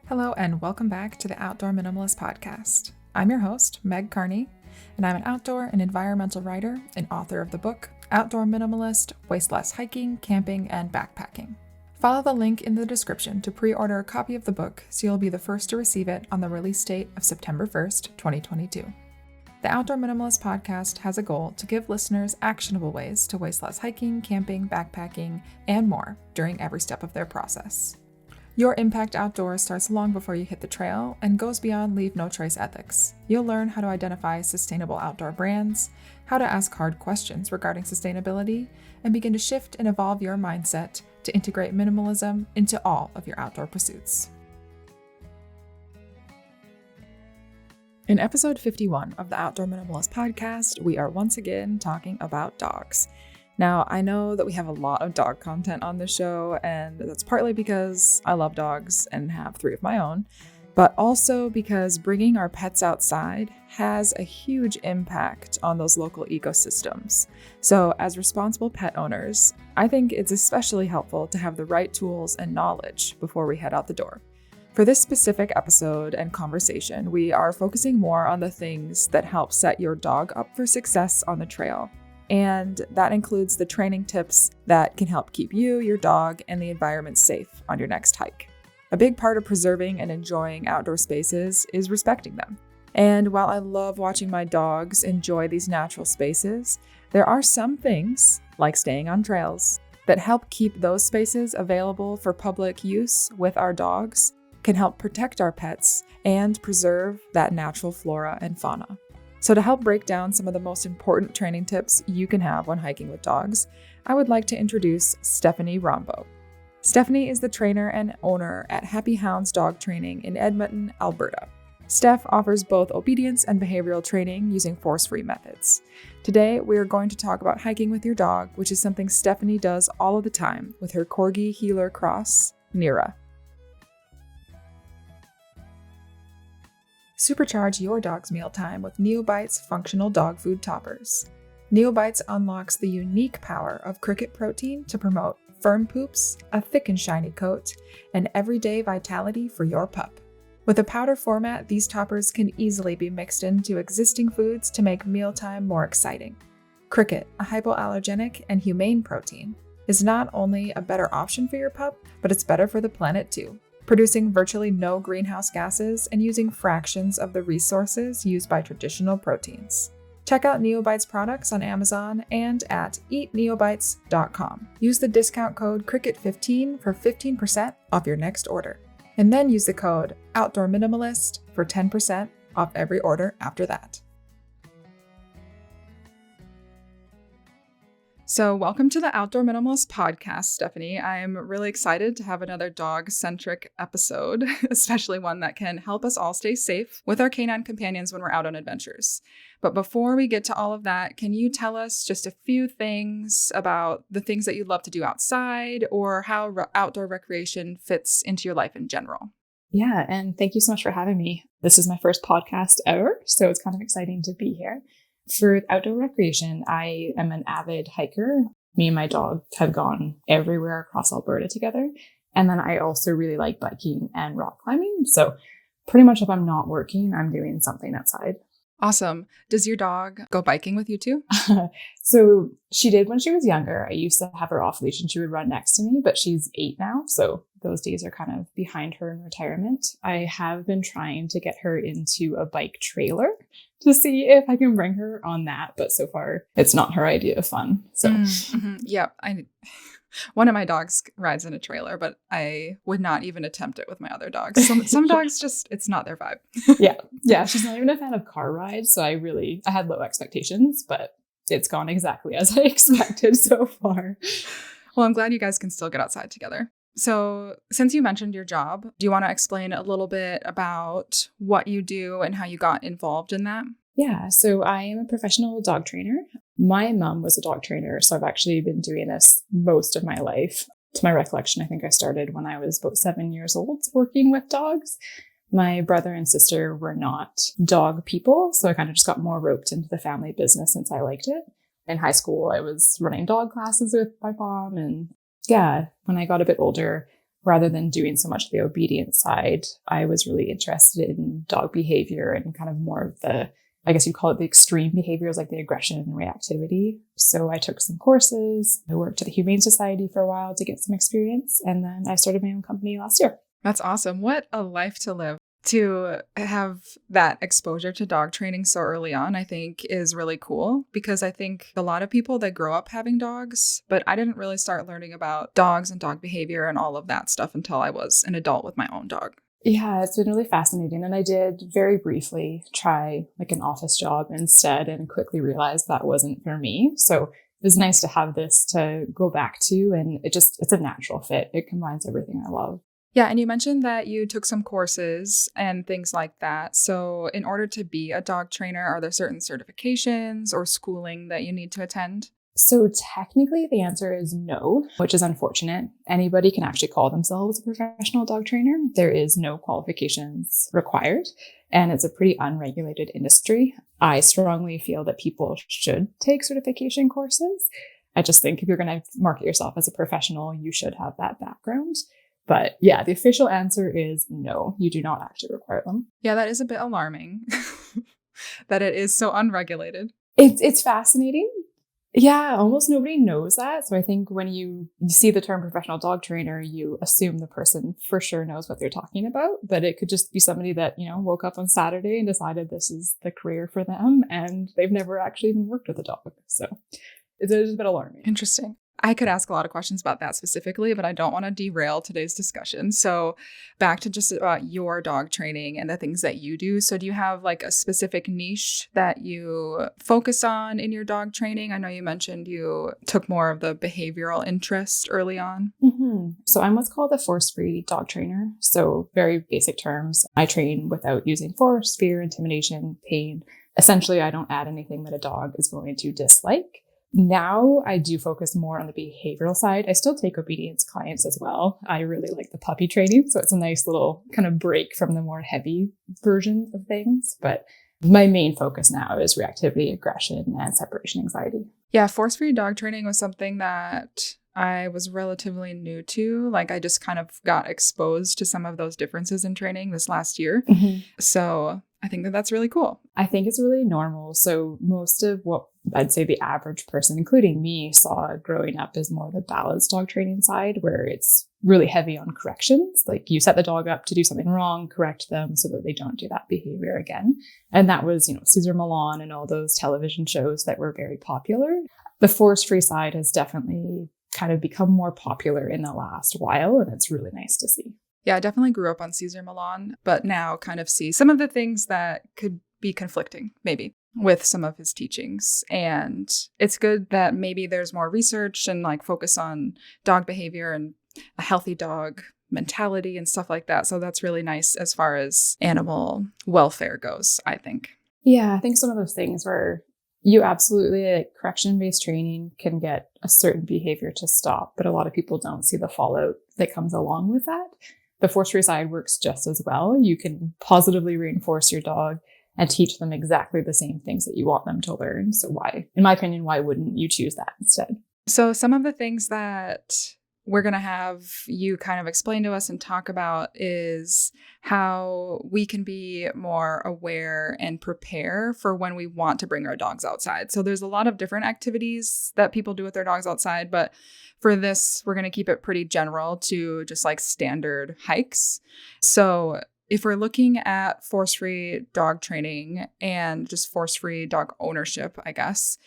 Hello and welcome back to the Outdoor Minimalist podcast. I'm your host, Meg Carney, and I'm an outdoor and environmental writer and author of the book, Outdoor Minimalist, Waste Less Hiking, Camping, and Backpacking. Follow the link in the description to pre-order a copy of the book so you'll be the first to receive it on the release date of September 1st, 2022. The Outdoor Minimalist podcast has a goal to give listeners actionable ways to waste less hiking, camping, backpacking, and more during every step of their process. Your impact outdoors starts long before you hit the trail and goes beyond leave no trace ethics. You'll learn how to identify sustainable outdoor brands, how to ask hard questions regarding sustainability, and begin to shift and evolve your mindset to integrate minimalism into all of your outdoor pursuits. In episode 51 of the Outdoor Minimalist podcast, we are once again talking about dogs. Now, I know that we have a lot of dog content on the show, and that's partly because I love dogs and have 3 of my own, but also because bringing our pets outside has a huge impact on those local ecosystems. So as responsible pet owners, I think it's especially helpful to have the right tools and knowledge before we head out the door. For this specific episode and conversation, we are focusing more on the things that help set your dog up for success on the trail. And that includes the training tips that can help keep you, your dog, and the environment safe on your next hike. A big part of preserving and enjoying outdoor spaces is respecting them. And while I love watching my dogs enjoy these natural spaces, there are some things, like staying on trails, that help keep those spaces available for public use with our dogs, can help protect our pets, and preserve that natural flora and fauna. So to help break down some of the most important training tips you can have when hiking with dogs, I would like to introduce Stephanie Rombough. Stephanie is the trainer and owner at Happy Hounds Dog Training in Edmonton, Alberta. Steph offers both obedience and behavioral training using force-free methods. Today, we are going to talk about hiking with your dog, which is something Stephanie does all of the time with her Corgi Heeler Cross, Nira. Supercharge your dog's mealtime with Neobites functional dog food toppers. Neobites unlocks the unique power of cricket protein to promote firm poops, a thick and shiny coat, and everyday vitality for your pup. With a powder format, these toppers can easily be mixed into existing foods to make mealtime more exciting. Cricket, a hypoallergenic and humane protein, is not only a better option for your pup, but it's better for the planet too, producing virtually no greenhouse gases and using fractions of the resources used by traditional proteins. Check out Neobites products on Amazon and at eatneobites.com. Use the discount code CRICKET15 for 15% off your next order. And then use the code Outdoor Minimalist for 10% off every order after that. So welcome to the Outdoor Minimalist podcast, Stephanie. I'm really excited to have another dog-centric episode, especially one that can help us all stay safe with our canine companions when we're out on adventures. But before we get to all of that, can you tell us just a few things about the things that you love to do outside or how outdoor recreation fits into your life in general? Yeah, and thank you so much for having me. This is my first podcast ever, so it's kind of exciting to be here. For outdoor recreation, I am an avid hiker. Me and my dog have gone everywhere across Alberta together. And then I also really like biking and rock climbing. So pretty much if I'm not working, I'm doing something outside. Awesome. Does your dog go biking with you too? So she did when she was younger. I used to have her off leash and she would run next to me, but she's 8 now. So those days are kind of behind her in retirement. I have been trying to get her into a bike trailer to see if I can bring her on that. But so far it's not her idea of fun. So yeah, one of my dogs rides in a trailer, but I would not even attempt it with my other dogs. Some dogs just, it's not their vibe. Yeah. She's not even a fan of car rides. So I had low expectations, but it's gone exactly as I expected so far. Well, I'm glad you guys can still get outside together. So since you mentioned your job, do you want to explain a little bit about what you do and how you got involved in that? Yeah, so I am a professional dog trainer. My mom was a dog trainer, so I've actually been doing this most of my life. To my recollection, I think I started when I was about 7 years old working with dogs. My brother and sister were not dog people, so I kind of just got more roped into the family business since I liked it. In high school, I was running dog classes with my mom, and yeah, when I got a bit older, rather than doing so much of the obedience side, I was really interested in dog behavior and kind of more of the, I guess you'd call it the extreme behaviors like the aggression and reactivity. So I took some courses. I worked at the Humane Society for a while to get some experience. And then I started my own company last year. That's awesome. What a life to live. To have that exposure to dog training so early on, I think is really cool, because I think a lot of people that grow up having dogs, but I didn't really start learning about dogs and dog behavior and all of that stuff until I was an adult with my own dog. Yeah, it's been really fascinating. And I did very briefly try like an office job instead and quickly realized that wasn't for me. So it was nice to have this to go back to, and it's a natural fit. It combines everything I love. Yeah, and you mentioned that you took some courses and things like that. So in order to be a dog trainer, are there certain certifications or schooling that you need to attend? So technically the answer is no, which is unfortunate. Anybody can actually call themselves a professional dog trainer. There is no qualifications required, and it's a pretty unregulated industry. I strongly feel that people should take certification courses. I just think if you're going to market yourself as a professional, you should have that background. But yeah, the official answer is no, you do not actually require them. Yeah, that is a bit alarming that it is so unregulated. It's fascinating. Yeah, almost nobody knows that. So I think when you see the term professional dog trainer, you assume the person for sure knows what they're talking about. But it could just be somebody that, woke up on Saturday and decided this is the career for them, and they've never actually even worked with a dog. So it's a bit alarming. Interesting. I could ask a lot of questions about that specifically, but I don't want to derail today's discussion. So back to just about your dog training and the things that you do. So do you have like a specific niche that you focus on in your dog training? I know you mentioned you took more of the behavioral interest early on. Mm-hmm. So I'm what's called a force-free dog trainer. So very basic terms. I train without using force, fear, intimidation, pain. Essentially, I don't add anything that a dog is going to dislike. Now I do focus more on the behavioral side. I still take obedience clients as well. I really like the puppy training, so it's a nice little kind of break from the more heavy versions of things. But my main focus now is reactivity, aggression, and separation anxiety. Yeah, force-free dog training was something that I was relatively new to. Like I just kind of got exposed to some of those differences in training this last year. Mm-hmm. So I think that that's really cool. I think it's really normal. So most of what I'd say the average person, including me, saw growing up is more the balanced dog training side, where it's really heavy on corrections. Like you set the dog up to do something wrong, correct them so that they don't do that behavior again. And that was, Cesar Millan and all those television shows that were very popular. The force-free side has definitely kind of become more popular in the last while, and it's really nice to see. Yeah, I definitely grew up on Cesar Millan, but now kind of see some of the things that could be conflicting, maybe, with some of his teachings. And it's good that maybe there's more research and like focus on dog behavior and a healthy dog mentality and stuff like that. So that's really nice as far as animal welfare goes, I think. Yeah, I think some of those things where you absolutely, like correction-based training can get a certain behavior to stop, but a lot of people don't see the fallout that comes along with that. The force-free side works just as well. You can positively reinforce your dog and teach them exactly the same things that you want them to learn. So why, in my opinion, why wouldn't you choose that instead? So some of the things that we're going to have you kind of explain to us and talk about is how we can be more aware and prepare for when we want to bring our dogs outside. So there's a lot of different activities that people do with their dogs outside, but for this, we're going to keep it pretty general to just like standard hikes. So if we're looking at force-free dog training and just force-free dog ownership, I guess,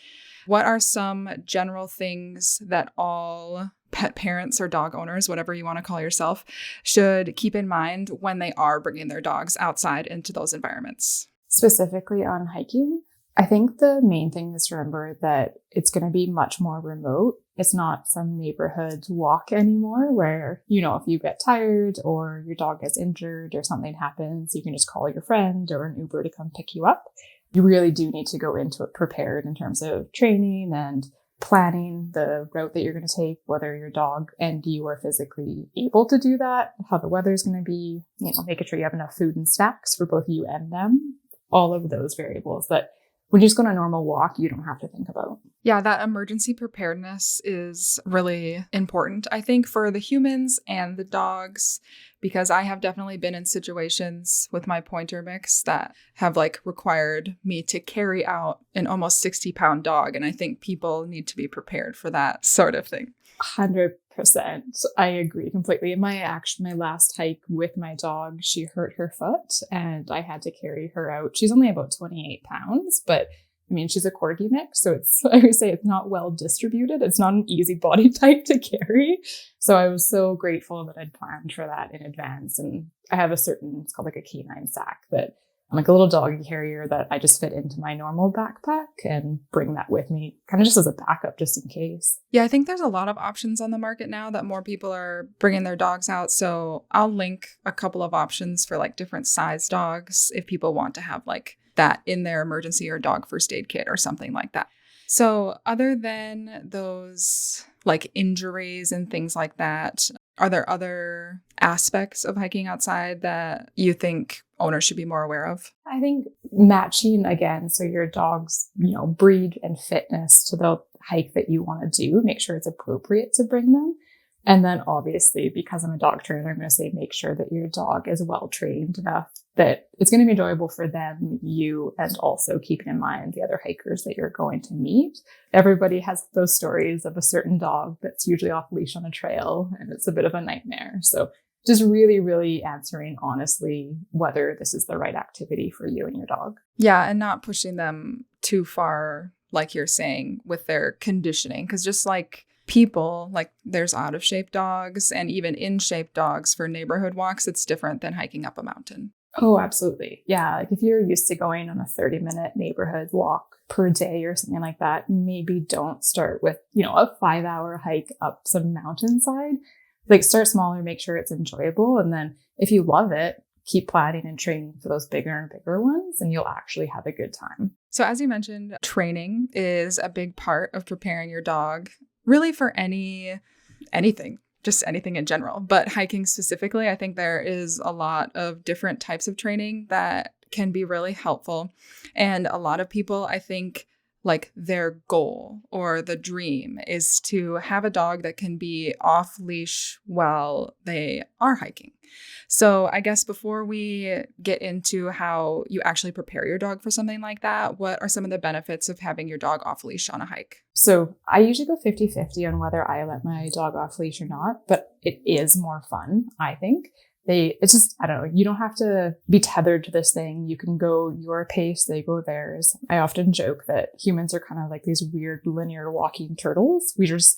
what are some general things that all pet parents or dog owners, whatever you want to call yourself, should keep in mind when they are bringing their dogs outside into those environments? Specifically on hiking, I think the main thing is to remember that it's going to be much more remote. It's not some neighborhood walk anymore where, if you get tired or your dog gets injured or something happens, you can just call your friend or an Uber to come pick you up. You really do need to go into it prepared in terms of training and planning the route that you're going to take, whether your dog and you are physically able to do that, how the weather's going to be, making sure you have enough food and snacks for both you and them, all of those variables that when you just go on a normal walk, you don't have to think about. Yeah, that emergency preparedness is really important, I think, for the humans and the dogs, because I have definitely been in situations with my pointer mix that have like required me to carry out an almost 60-pound dog. And I think people need to be prepared for that sort of thing. 100%. I agree completely. My last hike with my dog, she hurt her foot and I had to carry her out. She's only about 28 pounds, but I mean, she's a corgi mix, so I would say it's not well distributed. It's not an easy body type to carry. So I was so grateful that I'd planned for that in advance. And I have it's called like a canine sack that I'm like a little doggy carrier that I just fit into my normal backpack and bring that with me kind of just as a backup, just in case. Yeah, I think there's a lot of options on the market now that more people are bringing their dogs out. So I'll link a couple of options for like different size dogs if people want to have like that in their emergency or dog first aid kit or something like that. So other than those like injuries and things like that, are there other aspects of hiking outside that you think owners should be more aware of? I think matching again, so your dog's, breed and fitness to the hike that you want to do, make sure it's appropriate to bring them. And then obviously, because I'm a dog trainer, I'm going to say make sure that your dog is well trained enough that it's going to be enjoyable for them, you, and also keeping in mind the other hikers that you're going to meet. Everybody has those stories of a certain dog that's usually off leash on a trail, and it's a bit of a nightmare. So just really, really answering honestly whether this is the right activity for you and your dog. Yeah, and not pushing them too far, like you're saying, with their conditioning. Because just like people, like there's out of shape dogs and even in shape dogs for neighborhood walks, it's different than hiking up a mountain. Oh, absolutely. Yeah. Like if you're used to going on a 30-minute neighborhood walk per day or something like that, maybe don't start with, a 5-hour hike up some mountainside. Like start smaller, make sure it's enjoyable. And then if you love it, keep planning and training for those bigger and bigger ones, and you'll actually have a good time. So as you mentioned, training is a big part of preparing your dog really for anything. Just anything in general, but hiking specifically, I think there is a lot of different types of training that can be really helpful. And a lot of people, I think, like their goal or the dream is to have a dog that can be off leash while they are hiking. So I guess before we get into how you actually prepare your dog for something like that, what are some of the benefits of having your dog off leash on a hike? So I usually go 50-50 on whether I let my dog off leash or not, but it is more fun, I think. It's just, I don't know, you don't have to be tethered to this thing. You can go your pace, they go theirs. I often joke that humans are kind of like these weird linear walking turtles.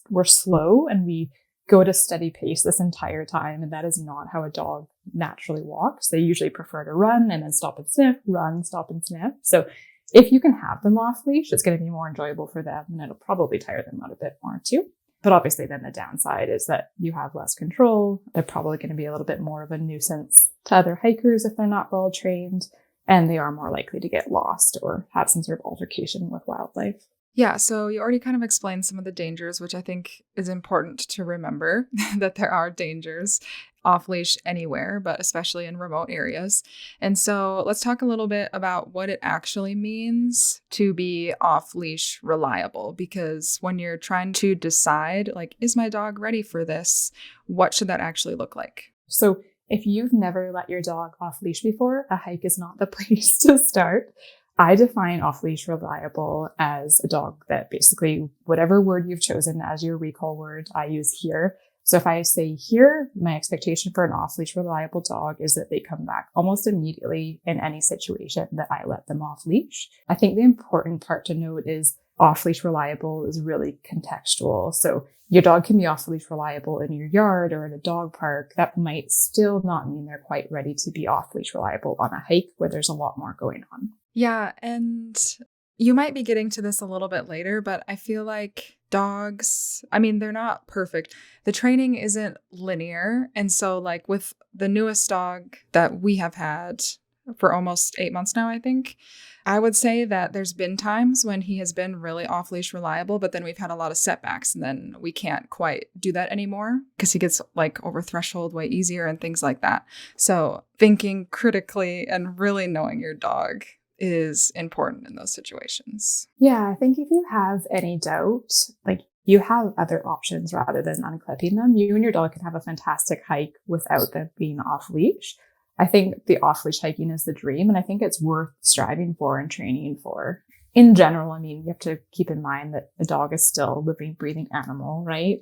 We're slow and we go at a steady pace this entire time. And that is not how a dog naturally walks. They usually prefer to run and then stop and sniff, run, stop and sniff. So if you can have them off leash, it's going to be more enjoyable for them and it'll probably tire them out a bit more too. But obviously then the downside is that you have less control. They're probably going to be a little bit more of a nuisance to other hikers if they're not well trained, and they are more likely to get lost or have some sort of altercation with wildlife. Yeah, so you already kind of explained some of the dangers, which I think is important to remember that there are dangers off leash anywhere, but especially in remote areas. And so let's talk a little bit about what it actually means to be off leash reliable, because when you're trying to decide, like, is my dog ready for this? What should that actually look like? So if you've never let your dog off leash before, a hike is not the place to start. I define off-leash reliable as a dog that basically whatever word you've chosen as your recall word, I use here. So if I say here, my expectation for an off-leash reliable dog is that they come back almost immediately in any situation that I let them off-leash. I think the important part to note is off-leash reliable is really contextual. So your dog can be off-leash reliable in your yard or in a dog park. That might still not mean they're quite ready to be off-leash reliable on a hike where there's a lot more going on. Yeah, and you might be getting to this a little bit later, but I feel like dogs, I mean, they're not perfect. The training isn't linear. And so like with the newest dog that we have had for almost 8 months now, I think, I would say that there's been times when he has been really off-leash reliable, but then we've had a lot of setbacks and then we can't quite do that anymore because he gets like over threshold way easier and things like that. So thinking critically and really knowing your dog is important in those situations. Yeah, I think if you have any doubt, like you have other options rather than unclipping them. You and your dog can have a fantastic hike without them being off leash. I think the off leash hiking is the dream, and I think it's worth striving for and training for. In general, I mean, you have to keep in mind that a dog is still a living, breathing animal, right?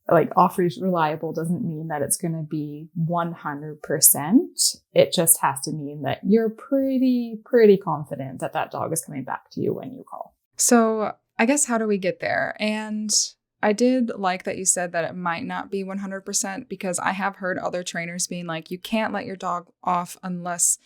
Like off leash reliable doesn't mean that it's going to be 100%. It just has to mean that you're pretty confident that that dog is coming back to you when you call. So I guess how do we get there? And I did like that you said that it might not be 100% because I have heard other trainers being like, you can't let your dog off unless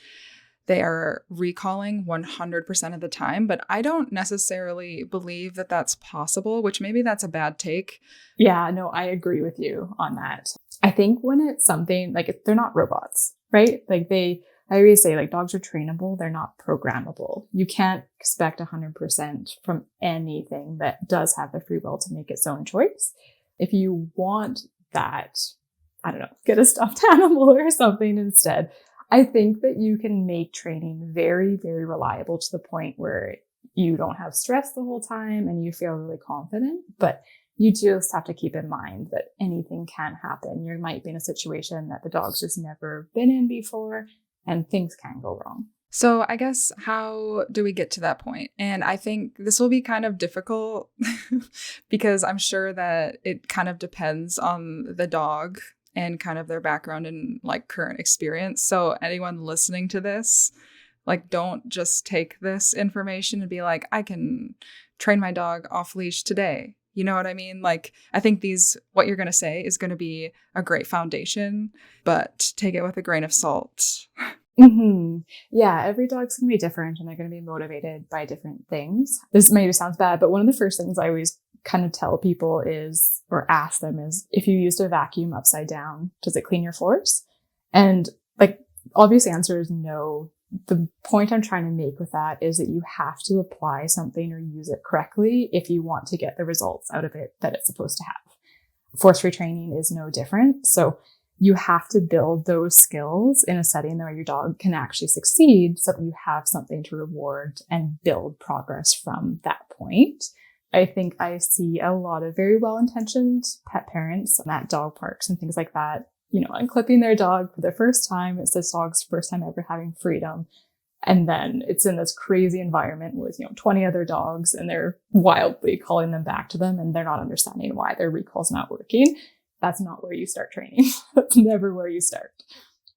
they are recalling 100% of the time. But I don't necessarily believe that that's possible, which maybe that's a bad take. Yeah, no, I agree with you on that. I think when it's something like they're not robots, right? Like I always say like dogs are trainable. They're not programmable. You can't expect 100% from anything that does have the free will to make its own choice. If you want that, I don't know, get a stuffed animal or something instead. I think that you can make training very, very reliable to the point where you don't have stress the whole time and you feel really confident. But you just have to keep in mind that anything can happen. You might be in a situation that the dog's just never been in before and things can go wrong. So I guess how do we get to that point? And I think this will be kind of difficult because I'm sure that it kind of depends on the dog and kind of their background and like current experience. So anyone listening to this, like don't just take this information and be like, I can train my dog off leash today. You know what I mean? Like, I think what you're going to say is going to be a great foundation, but take it with a grain of salt. Mm-hmm. Yeah, every dog's going to be different and they're going to be motivated by different things. This maybe sounds bad, but one of the first things I always kind of tell people is, or ask them is, if you used a vacuum upside down, does it clean your floors? And like, obvious answer is no. The point I'm trying to make with that is that you have to apply something or use it correctly if you want to get the results out of it that it's supposed to have. Force-free training is no different. So you have to build those skills in a setting where your dog can actually succeed so that you have something to reward and build progress from that point. I think I see a lot of very well-intentioned pet parents at dog parks and things like that, you know, unclipping their dog for the first time. It's this dog's first time ever having freedom. And then it's in this crazy environment with, 20 other dogs and they're wildly calling them back to them and they're not understanding why their recall's not working. That's not where you start training. That's never where you start.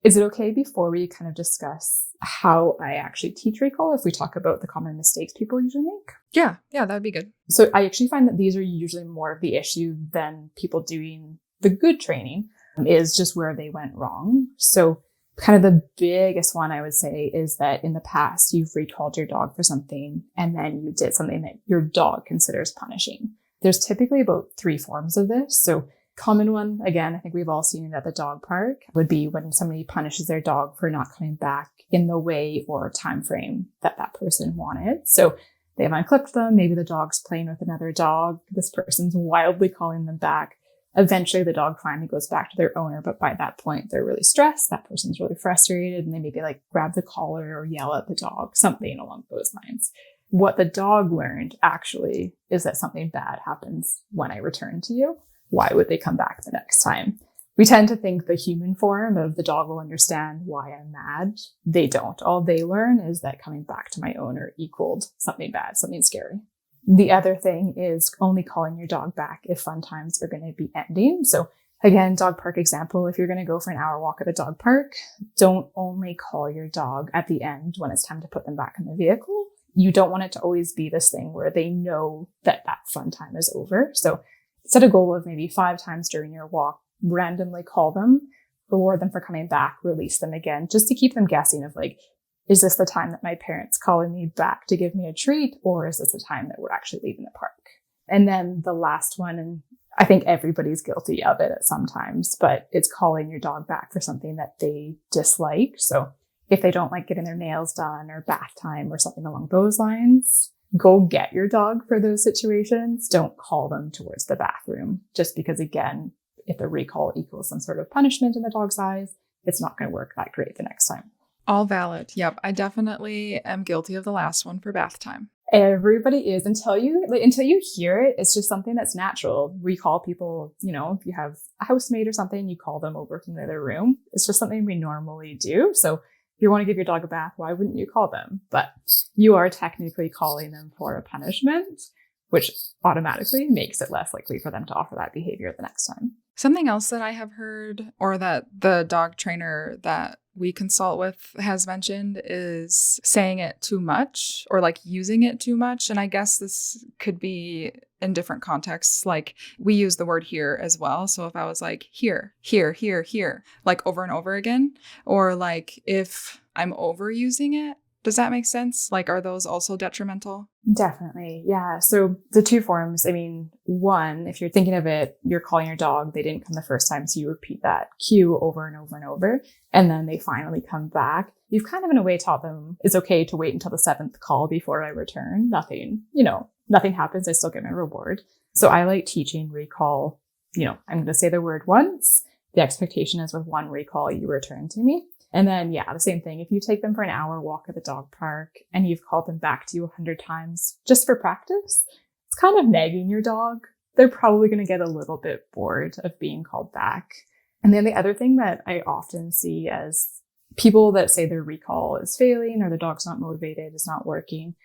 Is it okay before we kind of discuss how I actually teach recall if we talk about the common mistakes people usually make? Yeah, that'd be good. So I actually find that these are usually more of the issue than people doing the good training is just where they went wrong. So kind of the biggest one I would say is that in the past, you've recalled your dog for something and then you did something that your dog considers punishing. There's typically about 3 forms of this. So common one, again, I think we've all seen it at the dog park, would be when somebody punishes their dog for not coming back in the way or time frame that that person wanted. So they have unclipped them. Maybe the dog's playing with another dog. This person's wildly calling them back. Eventually, the dog finally goes back to their owner. But by that point, they're really stressed. That person's really frustrated. And they maybe like grab the collar or yell at the dog, something along those lines. What the dog learned actually is that something bad happens when I return to you. Why would they come back the next time? We tend to think the human form of the dog will understand why I'm mad. They don't. All they learn is that coming back to my owner equaled something bad, something scary. The other thing is only calling your dog back if fun times are going to be ending. So again, dog park example, if you're going to go for an hour walk at a dog park, don't only call your dog at the end when it's time to put them back in the vehicle. You don't want it to always be this thing where they know that that fun time is over. So set a goal of maybe 5 times during your walk, randomly call them, reward them for coming back, release them again, just to keep them guessing of like, is this the time that my parents calling me back to give me a treat? Or is this the time that we're actually leaving the park? And then the last one, and I think everybody's guilty of it at some times, but it's calling your dog back for something that they dislike. So if they don't like getting their nails done or bath time or something along those lines, go get your dog for those situations. Don't call them towards the bathroom just because, again, if the recall equals some sort of punishment in the dog's eyes, it's not going to work that great the next time. All valid. Yep. I definitely am guilty of the last one for bath time. Everybody is until you hear it. It's just something that's natural. We call people, if you have a housemate or something, you call them over from the other room. It's just something we normally do. So if you want to give your dog a bath, why wouldn't you call them? But you are technically calling them for a punishment, which automatically makes it less likely for them to offer that behavior the next time. Something else that I have heard, or that the dog trainer that we consult with has mentioned, is saying it too much or like using it too much. And I guess this could be in different contexts. Like we use the word here as well. So if I was like here, here, here, here, like over and over again, or like if I'm overusing it, does that make sense? Like, are those also detrimental? Definitely. Yeah. So the two forms, one, if you're thinking of it, you're calling your dog, they didn't come the first time. So you repeat that cue over and over and over, and then they finally come back. You've kind of in a way taught them it's okay to wait until the 7th call before I return. Nothing happens. I still get my reward. So I like teaching recall. I'm going to say the word once. The expectation is with one recall, you return to me. And then, the same thing. If you take them for an hour walk at the dog park and you've called them back to you 100 times just for practice, it's kind of nagging your dog. They're probably going to get a little bit bored of being called back. And then the other thing that I often see as people that say their recall is failing or the dog's not motivated, it's not working,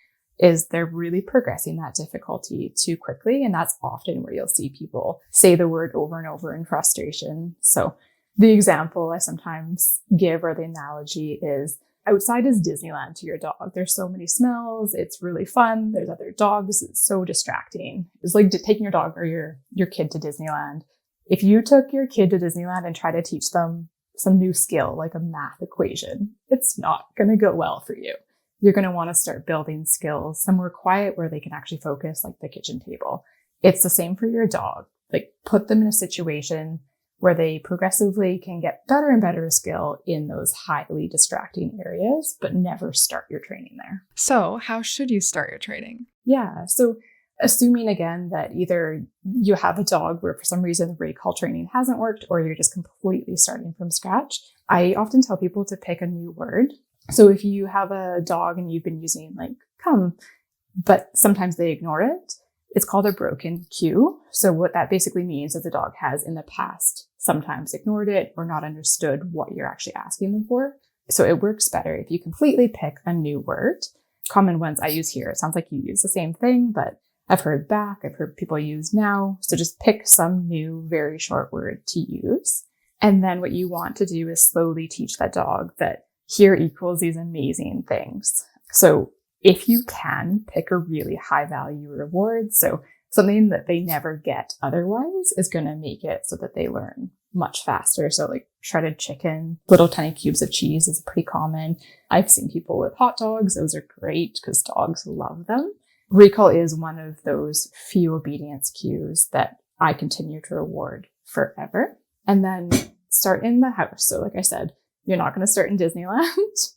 is they're really progressing that difficulty too quickly. And that's often where you'll see people say the word over and over in frustration. So the example I sometimes give, or the analogy, is outside is Disneyland to your dog. There's so many smells. It's really fun. There's other dogs. It's so distracting. It's like taking your dog or your kid to Disneyland. If you took your kid to Disneyland and try to teach them some new skill, like a math equation, it's not going to go well for you. You're going to want to start building skills somewhere quiet where they can actually focus, like the kitchen table. It's the same for your dog. Like put them in a situation where they progressively can get better and better skill in those highly distracting areas, but never start your training there. So how should you start your training? Yeah. So assuming again that either you have a dog where for some reason the recall training hasn't worked, or you're just completely starting from scratch, I often tell people to pick a new word. So if you have a dog and you've been using like come, but sometimes they ignore it, it's called a broken cue. So what that basically means is the dog has in the past sometimes ignored it or not understood what you're actually asking them for. So it works better if you completely pick a new word. Common ones I use here. It sounds like you use the same thing, but I've heard back. I've heard people use now. So just pick some new, very short word to use. And then what you want to do is slowly teach that dog that here equals these amazing things. So if you can, pick a really high value reward. So something that they never get otherwise is going to make it so that they learn much faster. So like shredded chicken, little tiny cubes of cheese is pretty common. I've seen people with hot dogs. Those are great because dogs love them. Recall is one of those few obedience cues that I continue to reward forever. And then start in the house. So like I said, you're not going to start in Disneyland.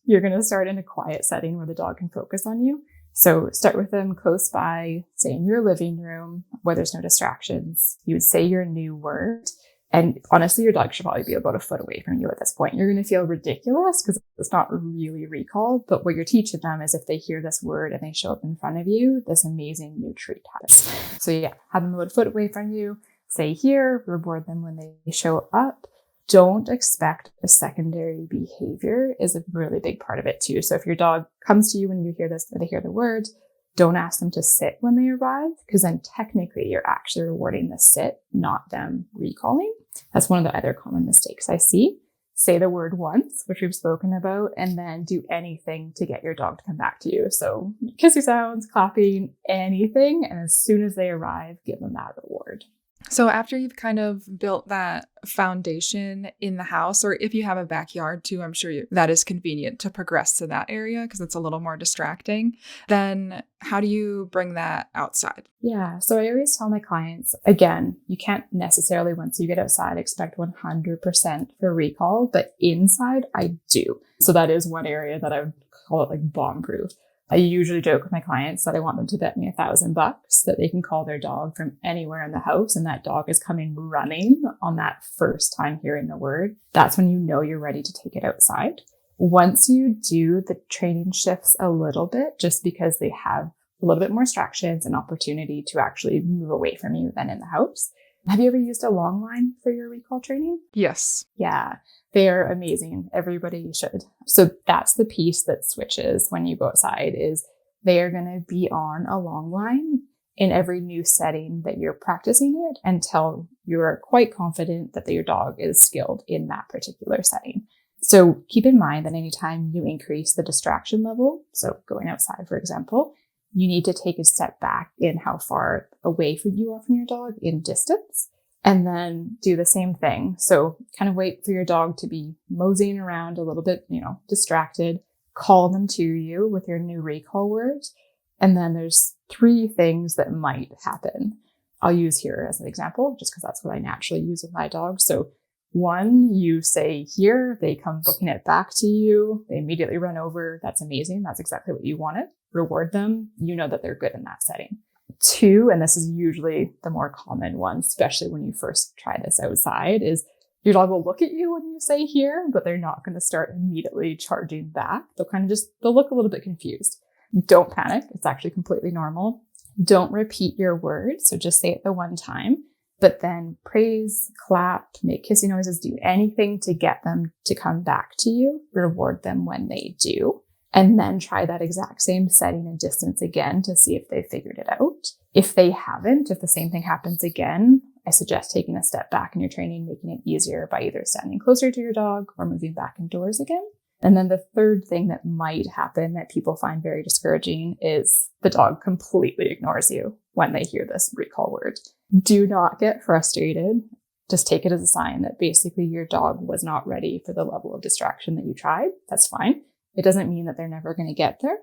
You're going to start in a quiet setting where the dog can focus on you. So start with them close by, say in your living room where there's no distractions. You would say your new word. And honestly, your dog should probably be about a foot away from you at this point. You're going to feel ridiculous because it's not really recall. But what you're teaching them is if they hear this word and they show up in front of you, this amazing new treat happens. So have them about a foot away from you. Say here, reward them when they show up. Don't expect a secondary behavior is a really big part of it too. So if your dog comes to you when you hear this, or they hear the word, don't ask them to sit when they arrive, because then technically you're actually rewarding the sit, not them recalling. That's one of the other common mistakes I see. Say the word once, which we've spoken about, and then do anything to get your dog to come back to you. So kissy sounds, clapping, anything. And as soon as they arrive, give them that reward. So after you've kind of built that foundation in the house, or if you have a backyard too, I'm sure that is convenient to progress to that area because it's a little more distracting. Then how do you bring that outside? Yeah. So I always tell my clients, again, you can't necessarily, once you get outside, expect 100% for recall, but inside I do. So that is one area that I would call it like bomb proof. I usually joke with my clients that I want them to bet me $1,000 that they can call their dog from anywhere in the house and that dog is coming running on that first time hearing the word. That's when you know you're ready to take it outside. Once you do, the training shifts a little bit just because they have a little bit more distractions and opportunity to actually move away from you than in the house. Have you ever used a long line for your recall training? Yes. Yeah, they're amazing. Everybody should. So that's the piece that switches when you go outside is they are going to be on a long line in every new setting that you're practicing it until you're quite confident that your dog is skilled in that particular setting. So keep in mind that anytime you increase the distraction level, so going outside, for example, you need to take a step back in how far away from you are from your dog in distance, and then do the same thing. So kind of wait for your dog to be moseying around a little bit, distracted, call them to you with your new recall words. And then there's 3 things that might happen. I'll use here as an example, just because that's what I naturally use with my dog. So 1, you say here, they come booking it back to you. They immediately run over. That's amazing. That's exactly what you wanted. Reward them. You know that they're good in that setting. 2, and this is usually the more common one, especially when you first try this outside, is your dog will look at you when you say here, but they're not going to start immediately charging back. They'll look a little bit confused. Don't panic. It's actually completely normal. Don't repeat your words. So just say it the one time, but then praise, clap, make kissing noises, do anything to get them to come back to you. Reward them when they do. And then try that exact same setting and distance again to see if they figured it out. If they haven't, if the same thing happens again, I suggest taking a step back in your training, making it easier by either standing closer to your dog or moving back indoors again. And then the third thing that might happen that people find very discouraging is the dog completely ignores you when they hear this recall word. Do not get frustrated. Just take it as a sign that basically your dog was not ready for the level of distraction that you tried. That's fine. It doesn't mean that they're never going to get there.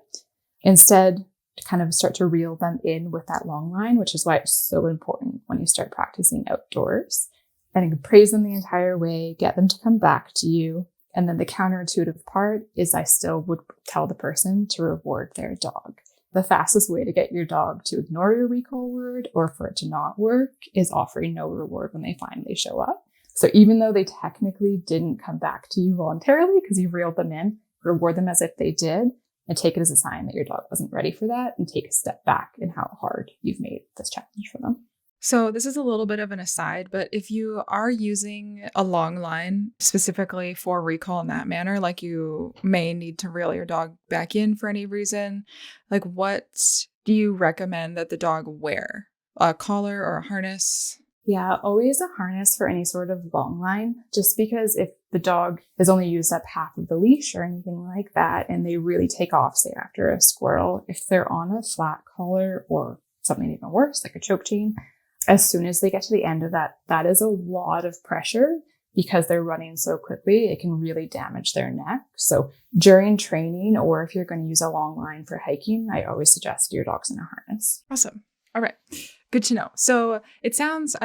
Instead, kind of start to reel them in with that long line, which is why it's so important when you start practicing outdoors. And praise them the entire way, get them to come back to you. And then the counterintuitive part is I still would tell the person to reward their dog. The fastest way to get your dog to ignore your recall word or for it to not work is offering no reward when they finally show up. So even though they technically didn't come back to you voluntarily because you reeled them in, reward them as if they did and take it as a sign that your dog wasn't ready for that and take a step back in how hard you've made this challenge for them. So this is a little bit of an aside, but if you are using a long line specifically for recall in that manner, like you may need to reel your dog back in for any reason, like what do you recommend that the dog wear? A collar or a harness? Yeah, always a harness for any sort of long line, just because if the dog has only used up half of the leash or anything like that, and they really take off, say after a squirrel, if they're on a flat collar or something even worse, like a choke chain, as soon as they get to the end of that, that is a lot of pressure because they're running so quickly, it can really damage their neck. So during training, or if you're going to use a long line for hiking, I always suggest your dog's in a harness. Awesome. All right. Good to know. So it sounds,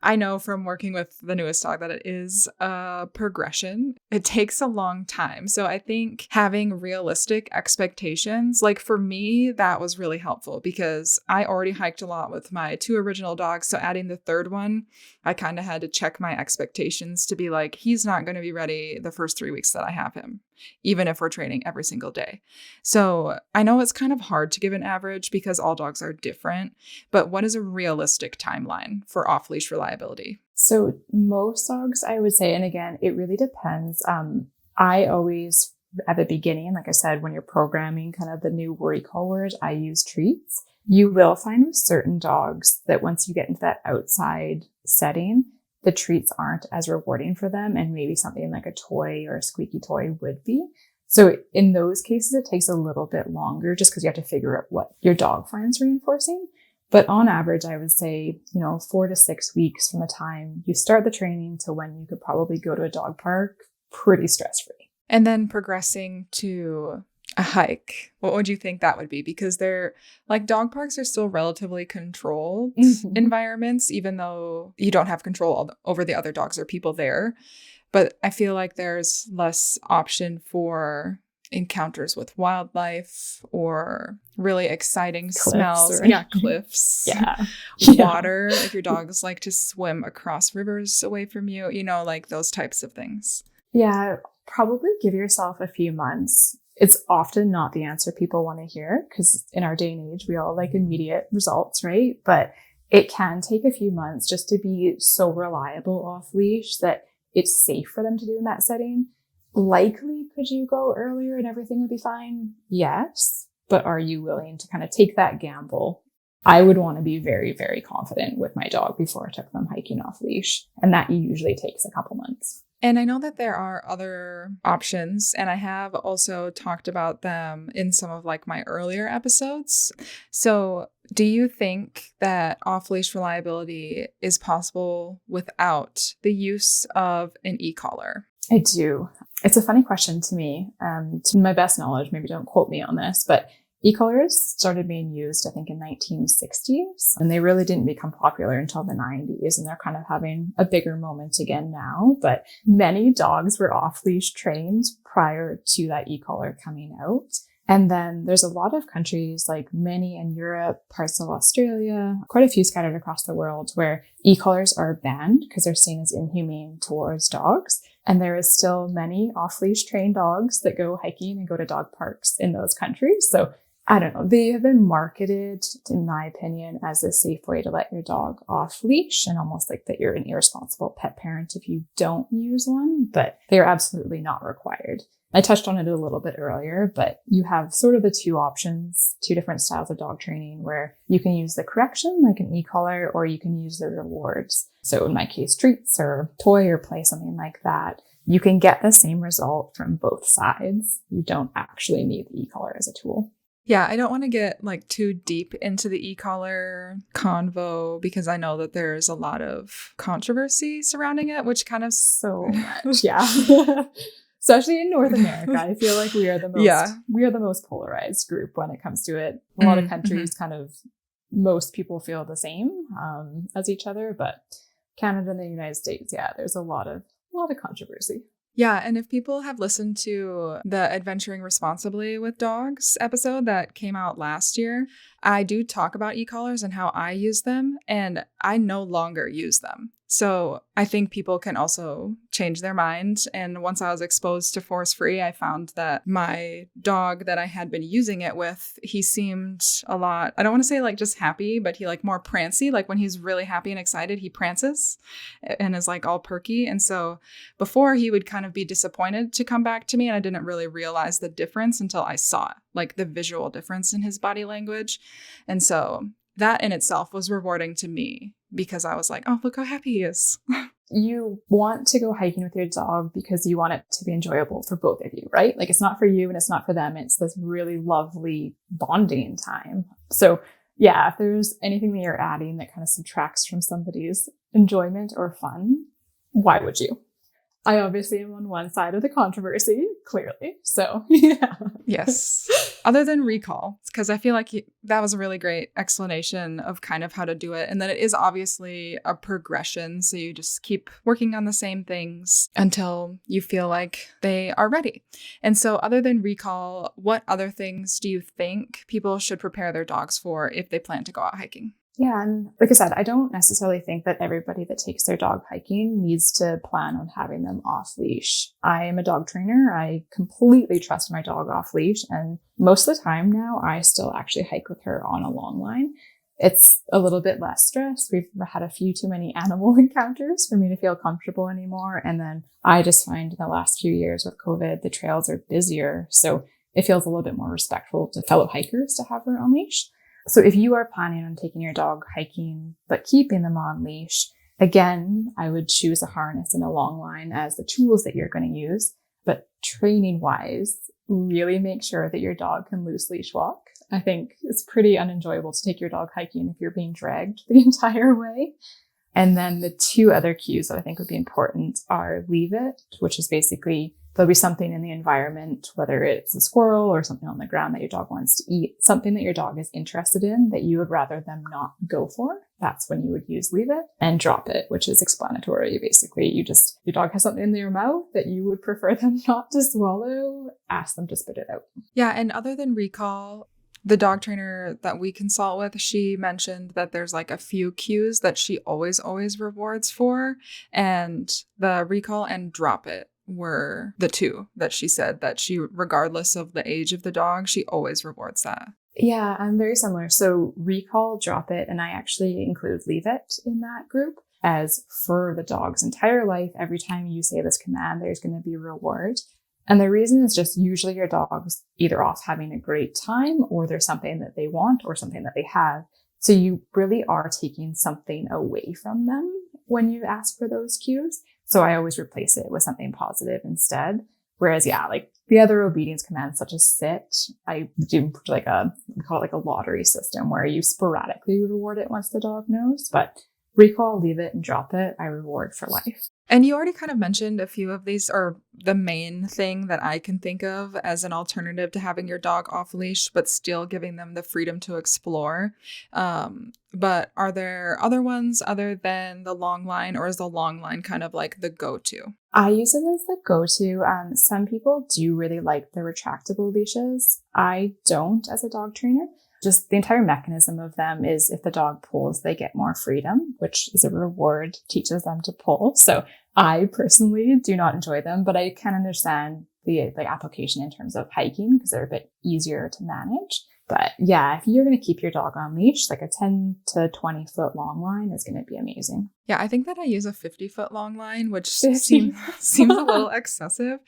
I know from working with the newest dog that it is a progression. It takes a long time. So I think having realistic expectations, like for me, that was really helpful because I already hiked a lot with my 2 original dogs. So adding the 3rd one, I kind of had to check my expectations to be like, he's not going to be ready the first 3 weeks that I have him, even if we're training every single day. So I know it's kind of hard to give an average because all dogs are different, but what is a realistic timeline for off-leash reliability? So most dogs, I would say, and again, it really depends. I always, at the beginning, like I said, when you're programming kind of the new recall word, I use treats. You will find with certain dogs that once you get into that outside setting, the treats aren't as rewarding for them, and maybe something like a toy or a squeaky toy would be. So in those cases, it takes a little bit longer just because you have to figure out what your dog finds reinforcing. But on average, I would say, 4 to 6 weeks from the time you start the training to when you could probably go to a dog park, pretty stress-free. And then progressing to a hike, what would you think that would be? Because they're like dog parks are still relatively controlled environments, even though you don't have control over the other dogs or people there. But I feel like there's less option for encounters with wildlife or really exciting smells. Cliffs. Water. If your dogs like to swim across rivers away from you, like those types of things. Yeah. Probably give yourself a few months. It's often not the answer people want to hear because in our day and age, we all like immediate results, right? But it can take a few months just to be so reliable off leash that it's safe for them to do in that setting. Likely, could you go earlier and everything would be fine? Yes. But are you willing to kind of take that gamble? I would want to be very, very confident with my dog before I took them hiking off leash. And that usually takes a couple months. And I know that there are other options, and I have also talked about them in some of like my earlier episodes. So do you think that off-leash reliability is possible without the use of an e-collar? I do. It's a funny question to me. To my best knowledge, maybe don't quote me on this, but e-collars started being used, I think, in 1960s, and they really didn't become popular until the 90s, and they're kind of having a bigger moment again now. But many dogs were off-leash trained prior to that e-collar coming out. And then there's a lot of countries, like many in Europe, parts of Australia, quite a few scattered across the world, where e-collars are banned because they're seen as inhumane towards dogs. And there is still many off-leash trained dogs that go hiking and go to dog parks in those countries. So I don't know. They have been marketed, in my opinion, as a safe way to let your dog off leash and almost like that you're an irresponsible pet parent if you don't use one, but they're absolutely not required. I touched on it a little bit earlier, but you have sort of the two options, two different styles of dog training where you can use the correction like an e-collar or you can use the rewards. So in my case, treats or toy or play, something like that. You can get the same result from both sides. You don't actually need the e-collar as a tool. Yeah, I don't want to get like too deep into the e-collar convo because I know that there's a lot of controversy surrounding it, which kind of so much, yeah. Especially in North America, I feel like we are the most polarized group when it comes to it. A lot of countries kind of, most people feel the same as each other, but Canada and the United States, yeah, there's a lot of controversy. Yeah, and if people have listened to the Adventuring Responsibly with Dogs episode that came out last year, I do talk about e-collars and how I use them, and I no longer use them. So I think people can also change their mind. And once I was exposed to Force Free, I found that my dog that I had been using it with, he seemed a lot, I don't want to say like just happy, but he like more prancy. Like when he's really happy and excited, he prances and is like all perky. And so before he would kind of be disappointed to come back to me. And I didn't really realize the difference until I saw it, like the visual difference in his body language. And so that in itself was rewarding to me because I was like, oh, look how happy he is. You want to go hiking with your dog because you want it to be enjoyable for both of you, right? Like it's not for you and it's not for them. It's this really lovely bonding time. So yeah, if there's anything that you're adding that kind of subtracts from somebody's enjoyment or fun, why would you? I obviously am on one side of the controversy, clearly. So, yeah. Yes. Other than recall, because I feel like that was a really great explanation of kind of how to do it. And that it is obviously a progression. So you just keep working on the same things until you feel like they are ready. And so other than recall, what other things do you think people should prepare their dogs for if they plan to go out hiking? Yeah. And like I said, I don't necessarily think that everybody that takes their dog hiking needs to plan on having them off leash. I am a dog trainer. I completely trust my dog off leash. And most of the time now, I still actually hike with her on a long line. It's a little bit less stress. We've had a few too many animal encounters for me to feel comfortable anymore. And then I just find in the last few years with COVID, the trails are busier. So it feels a little bit more respectful to fellow hikers to have her on leash. So if you are planning on taking your dog hiking, but keeping them on leash, again, I would choose a harness and a long line as the tools that you're going to use. But training wise, really make sure that your dog can loose leash walk. I think it's pretty unenjoyable to take your dog hiking if you're being dragged the entire way. And then the two other cues that I think would be important are leave it, which is basically there'll be something in the environment, whether it's a squirrel or something on the ground that your dog wants to eat, something that your dog is interested in that you would rather them not go for. That's when you would use leave it, and drop it, which is explanatory. Basically, your dog has something in their mouth that you would prefer them not to swallow, ask them to spit it out. Yeah. And other than recall, the dog trainer that we consult with, she mentioned that there's like a few cues that she always rewards for, and the recall and drop it were the two that she said that she, regardless of the age of the dog, she always rewards that. Yeah, I'm very similar. So recall, drop it, and I actually include leave it in that group. As for the dog's entire life, every time you say this command, there's going to be a reward. And the reason is just usually your dog's either off having a great time, or there's something that they want or something that they have. So you really are taking something away from them when you ask for those cues. So I always replace it with something positive instead. Whereas, yeah, like the other obedience commands such as sit, I do like we call it like a lottery system where you sporadically reward it once the dog knows. But recall, leave it, and drop it, I reward for life. And you already kind of mentioned a few of these, or the main thing that I can think of as an alternative to having your dog off leash, but still giving them the freedom to explore. But are there other ones other than the long line, or is the long line kind of like the go-to? I use it as the go-to. Some people do really like the retractable leashes. I don't as a dog trainer. Just the entire mechanism of them is if the dog pulls, they get more freedom, which is a reward, teaches them to pull. So I personally do not enjoy them, but I can understand the application in terms of hiking because they're a bit easier to manage. But yeah, if you're going to keep your dog on leash, like a 10 to 20 foot long line is going to be amazing. Yeah, I think that I use a 50-foot long line, which seems a little excessive,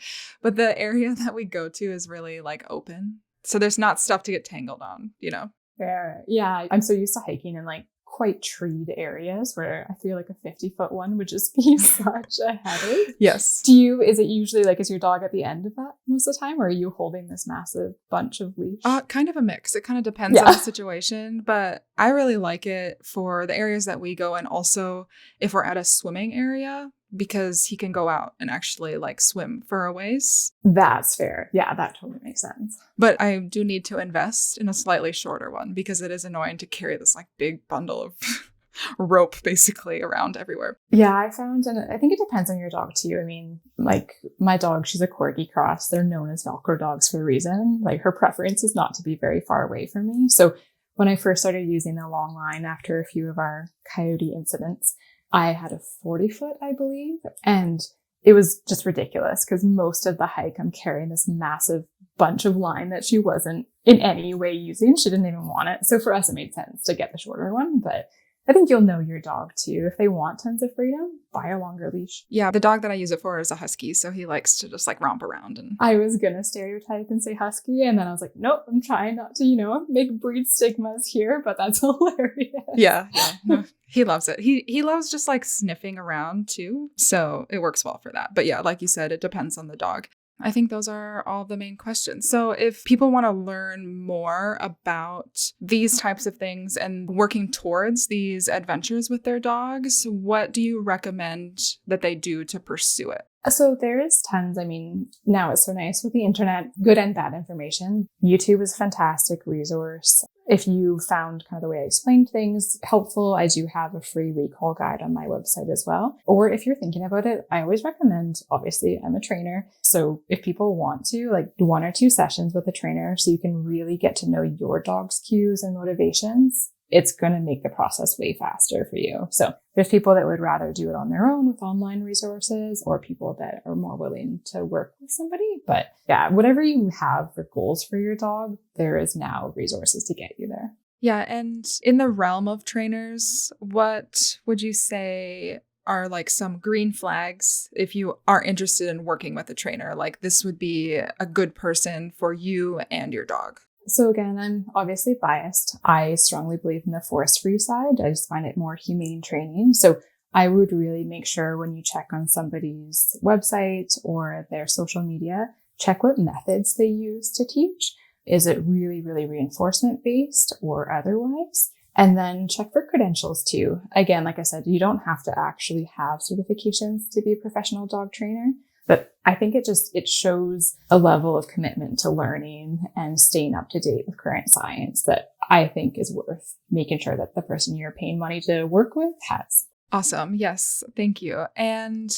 but the area that we go to is really like open. So there's not stuff to get tangled on, you know? Fair. Yeah. I'm so used to hiking in like quite treed areas where I feel like a 50-foot one would just be such a headache. Yes. Is it usually like, is your dog at the end of that most of the time, or are you holding this massive bunch of leash? Kind of a mix. It kind of depends on the situation, but I really like it for the areas that we go, and also if we're at a swimming area, because he can go out and actually like swim for a ways. That's fair. Yeah, that totally makes sense. But I do need to invest in a slightly shorter one because it is annoying to carry this like big bundle of rope basically around everywhere. Yeah, I found, and I think it depends on your dog too. I mean, like my dog, she's a Corgi cross. They're known as Velcro dogs for a reason. Like her preference is not to be very far away from me. So when I first started using the long line after a few of our coyote incidents, I had a 40-foot, I believe, and it was just ridiculous because most of the hike I'm carrying this massive bunch of line that she wasn't in any way using. She didn't even want it. So for us, it made sense to get the shorter one, but I think you'll know your dog too. If they want tons of freedom, buy a longer leash. Yeah, the dog that I use it for is a husky, so he likes to just like romp around. And I was going to stereotype and say husky, and then I was like, nope, I'm trying not to, make breed stigmas here, but that's hilarious. Yeah. No, he loves it. He loves just like sniffing around too, so it works well for that. But yeah, like you said, it depends on the dog. I think those are all the main questions. So if people want to learn more about these types of things and working towards these adventures with their dogs, what do you recommend that they do to pursue it? So there is tons. I mean, now it's so nice with the internet, good and bad information. YouTube is a fantastic resource. If you found kind of the way I explained things helpful, I do have a free recall guide on my website as well. Or if you're thinking about it, I always recommend, obviously, I'm a trainer. So if people want to, like 1 or 2 sessions with a trainer so you can really get to know your dog's cues and motivations, it's going to make the process way faster for you. So there's people that would rather do it on their own with online resources, or people that are more willing to work with somebody. But yeah, whatever you have for goals for your dog, there is now resources to get you there. Yeah. And in the realm of trainers, what would you say are like some green flags if you are interested in working with a trainer? Like this would be a good person for you and your dog. So again, I'm obviously biased. I strongly believe in the force-free side. I just find it more humane training. So I would really make sure when you check on somebody's website or their social media, check what methods they use to teach. Is it really, really reinforcement-based or otherwise? And then check for credentials too. Again, like I said, you don't have to actually have certifications to be a professional dog trainer. But I think it shows a level of commitment to learning and staying up to date with current science that I think is worth making sure that the person you're paying money to work with has. Awesome. Yes. Thank you. And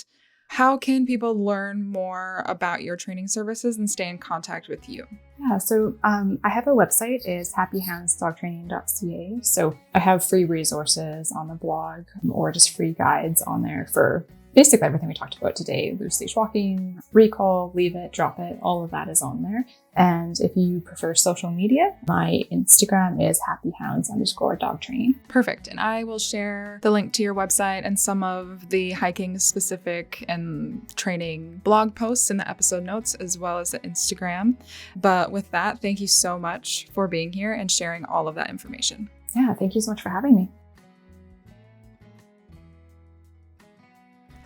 how can people learn more about your training services and stay in contact with you? Yeah, so I have a website, is happyhandsdogtraining.ca. So I have free resources on the blog or just free guides on there for basically everything we talked about today, loose leash walking, recall, leave it, drop it, all of that is on there. And if you prefer social media, my Instagram is happyhounds_dog training. Perfect. And I will share the link to your website and some of the hiking specific and training blog posts in the episode notes, as well as the Instagram. But with that, thank you so much for being here and sharing all of that information. Yeah, thank you so much for having me.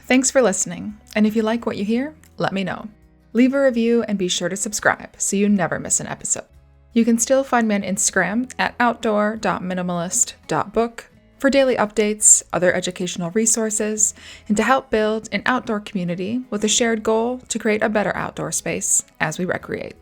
Thanks for listening. And if you like what you hear, let me know. Leave a review and be sure to subscribe so you never miss an episode. You can still find me on Instagram at outdoor.minimalist.book for daily updates, other educational resources, and to help build an outdoor community with a shared goal to create a better outdoor space as we recreate.